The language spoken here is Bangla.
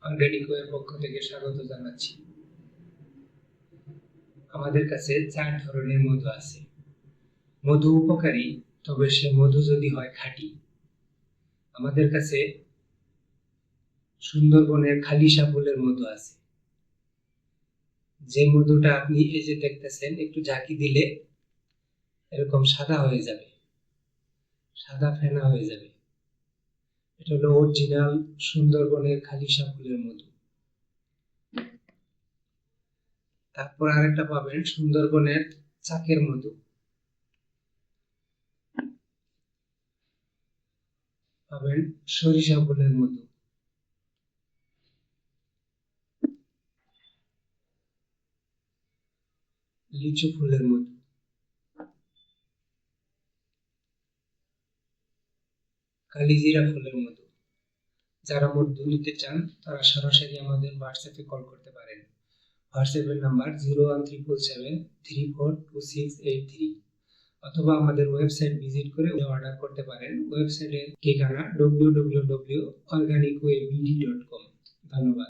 অর্গানিক ওয়ের পক্ষ থেকে স্বাগত জানাচ্ছি। আমাদের কাছে 4 ধরনের মধু আছে। মধু উপকারী, তবে সে মধু যদি হয় খাঁটি। আমাদের কাছে সুন্দরবনের খালিশা ফুলের মধু আছে, যে মধুটা আপনি এই যে দেখতেছেন, একটু ঝাঁকি দিলে এরকম সাদা হয়ে যাবে, সাদা ফেনা হয়ে যাবে। এটা হলো অরিজিনাল সুন্দরবনের খালিশা ফুলের মধু। তারপর আরেকটা পাবেন সুন্দরবনের চাকের মধু, পাবেন সরিষা ফুলের মধু, লিচু ফুলের মধু, কালিজিরা ফুলের মধু। যারা মধু নিতে চান তারা সরাসরি আমাদের হোয়াটসঅ্যাপে কল করতে পারেন। হোয়াটসঅ্যাপের নাম্বার 01777342683, অথবা আমাদের ওয়েবসাইট ভিজিট করে অর্ডার করতে পারেন। ওয়েবসাইটের ঠিকানা www.organicwaybd.com। ধন্যবাদ।